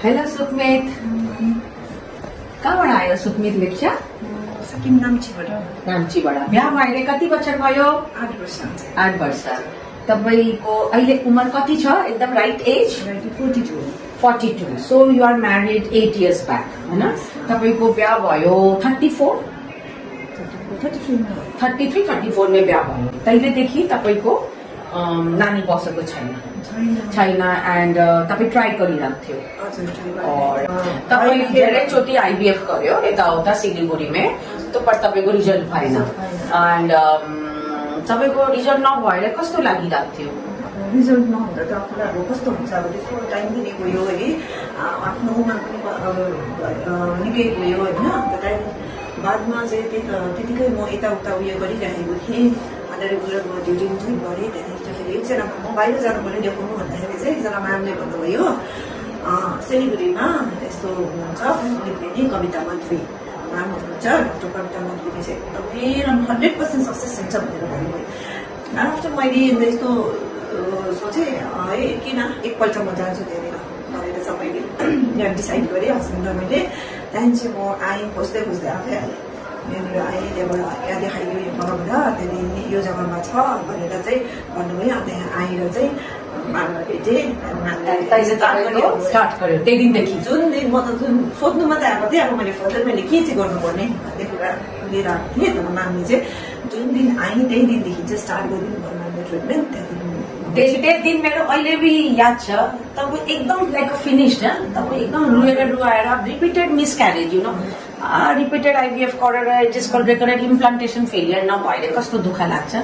Hello Sukmit, कहाँबाट आयो सुकमित लेप्चा? सिक्किम नाम्चीबाट। नाम्चीबाट। बिहा भएर कति बছर भयो? 8 वर्ष। 8 वर्ष। तपाईको अहिले उमेर कति छ? एकदम right age? 42। 42. So you are married 8 years back, हैन? तपाईको बिहा भयो 34? 33, 34 में बिहा भयो। तैलेदेखि तपाईको नानी बसेको छैन। एन्ड तपाई ट्राई गरिरहेको थियो। तपाई धेरैचोटि आइभीएफ गर्यो यताउता सिलिगुडीमा, त्यो पर तपाईको रिजल्ट भएन। एन्ड तपाईको रिजल्ट नभएर कस्तो लागिरहेको थियो? रिजल्ट नहुँदा त आफूलाई अब कस्तो हुन्छ, अब त्यस्तो टाइम पनि गयो है, आफ्नो उमेर पनि निकै गयो होइन। बादमा चाहिँ त्यतिकै म यताउता उयो गरिरहेको थिएँ, रेगुलर म ड्युटी पनि गरेँ। त्यहाँदेखि फेरि एकजना म बाहिर जानु पर्ने देखाउनु भन्दाखेरि चाहिँ एकजना म्यामले भन्नुभयो सिलिगुडीमा यस्तो हुनुहुन्छ निक्लिने कविता मन्त्री म्याम हुनुहुन्छ, डक्टर कविता मन्त्रीले चाहिँ एकदमै राम्रो 100% सक्सेस हुन्छ भनेर भन्नुभयो। आफ्टर मैले यस्तो सोचेँ है किन एकपल्ट म जान्छु त्यहाँनिर भनेर चाहिँ मैले डिसाइड गरेँ हस्बेन्ड र मैले। त्यहाँदेखि चाहिँ म आएँ खोज्दै आफै आएँ यहाँनिर आएँ, त्यहाँबाट यहाँ देखाइदियो यो जग्गाबाट, त्यहाँदेखि यो जग्गामा छ भनेर चाहिँ भन्नुभयो। त्यहाँ आएर चाहिँ म्यामलाई भेटेँ, स्टार्ट गर्यो त्यही दिनदेखि। जुन दिन म त जुन सोध्नु मात्रै आएको थिएँ, अब मैले फर्दर मैले के चाहिँ गर्नुपर्ने भन्ने कुरा लिएर आएको थिएँ। तर म्यामले चाहिँ जुन दिन आएँ त्यही दिनदेखि चाहिँ स्टार्ट गरिदिनु भयो म्यामले ट्रिटमेन्ट। त्यही दिन मेरो अहिले भी याद छ, तपाईँ एकदम लाइक फिनिस्ड, तपाईँ एकदम रुवाएर repeated miscarriage, you know, repeated IVF गरेर just call recurrent implantation failure नभएर कस्तो दुःख लाग्छ।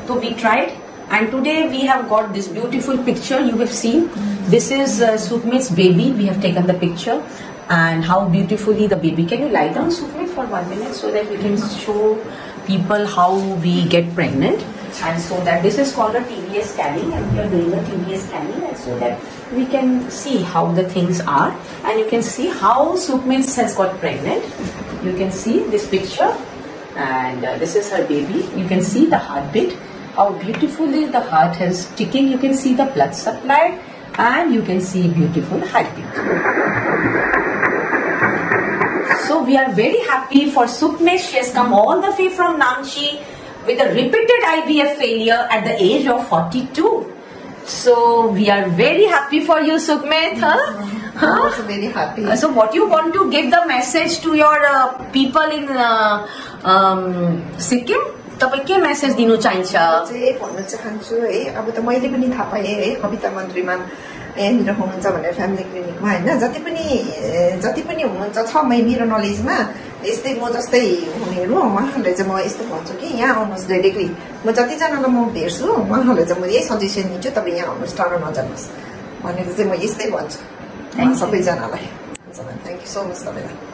So we tried, and today we have got this beautiful picture you have seen. This is Sukmit's baby. We have taken the picture, and how beautifully the baby. Can you lie down, Sukmit, for 1 minute so that we can show people how we get pregnant? And so that this is called a TVS scanning, and we are doing a TVS scanning, and so that we can see how the things are, and you can see how Sukmit has got pregnant. You can see this picture, and this is her baby. You can see the heartbeat, how beautifully the heart is ticking. You can see the blood supply, and you can see beautiful heartbeat. So we are very happy for Sukmit. She has come all the way from Namchi with a repeated IVF failure at the age of 42. So we are very happy for you, Sukmit. I'm also very happy. So what you want to give the message to your people in Sikkim? तपाईं के message दिनु चाहिन्छ? चाहिँ भन्न चाहन्छु है, अब त मैले पनि थाहा पाएँ है कविता मन्त्रीमा यहाँनिर हुनुहुन्छ भनेर फ्यामिली क्लिनिकमा होइन। जति पनि हुनुहुन्छ छ मेरो नलेजमा यस्तै म जस्तै हुनेहरू, उहाँहरूलाई चाहिँ म यस्तो भन्छु कि यहाँ आउनुहोस् डाइरेक्टली। म जतिजनालाई म भेट्छु उहाँहरूलाई चाहिँ म यही सजेसन दिन्छु, तपाईँ यहाँ आउनुहोस्, टाढो नजानुहोस् भनेर चाहिँ म यस्तै भन्छु सबैजनालाई। थ्याङ्क यू सो मच तपाईँलाई।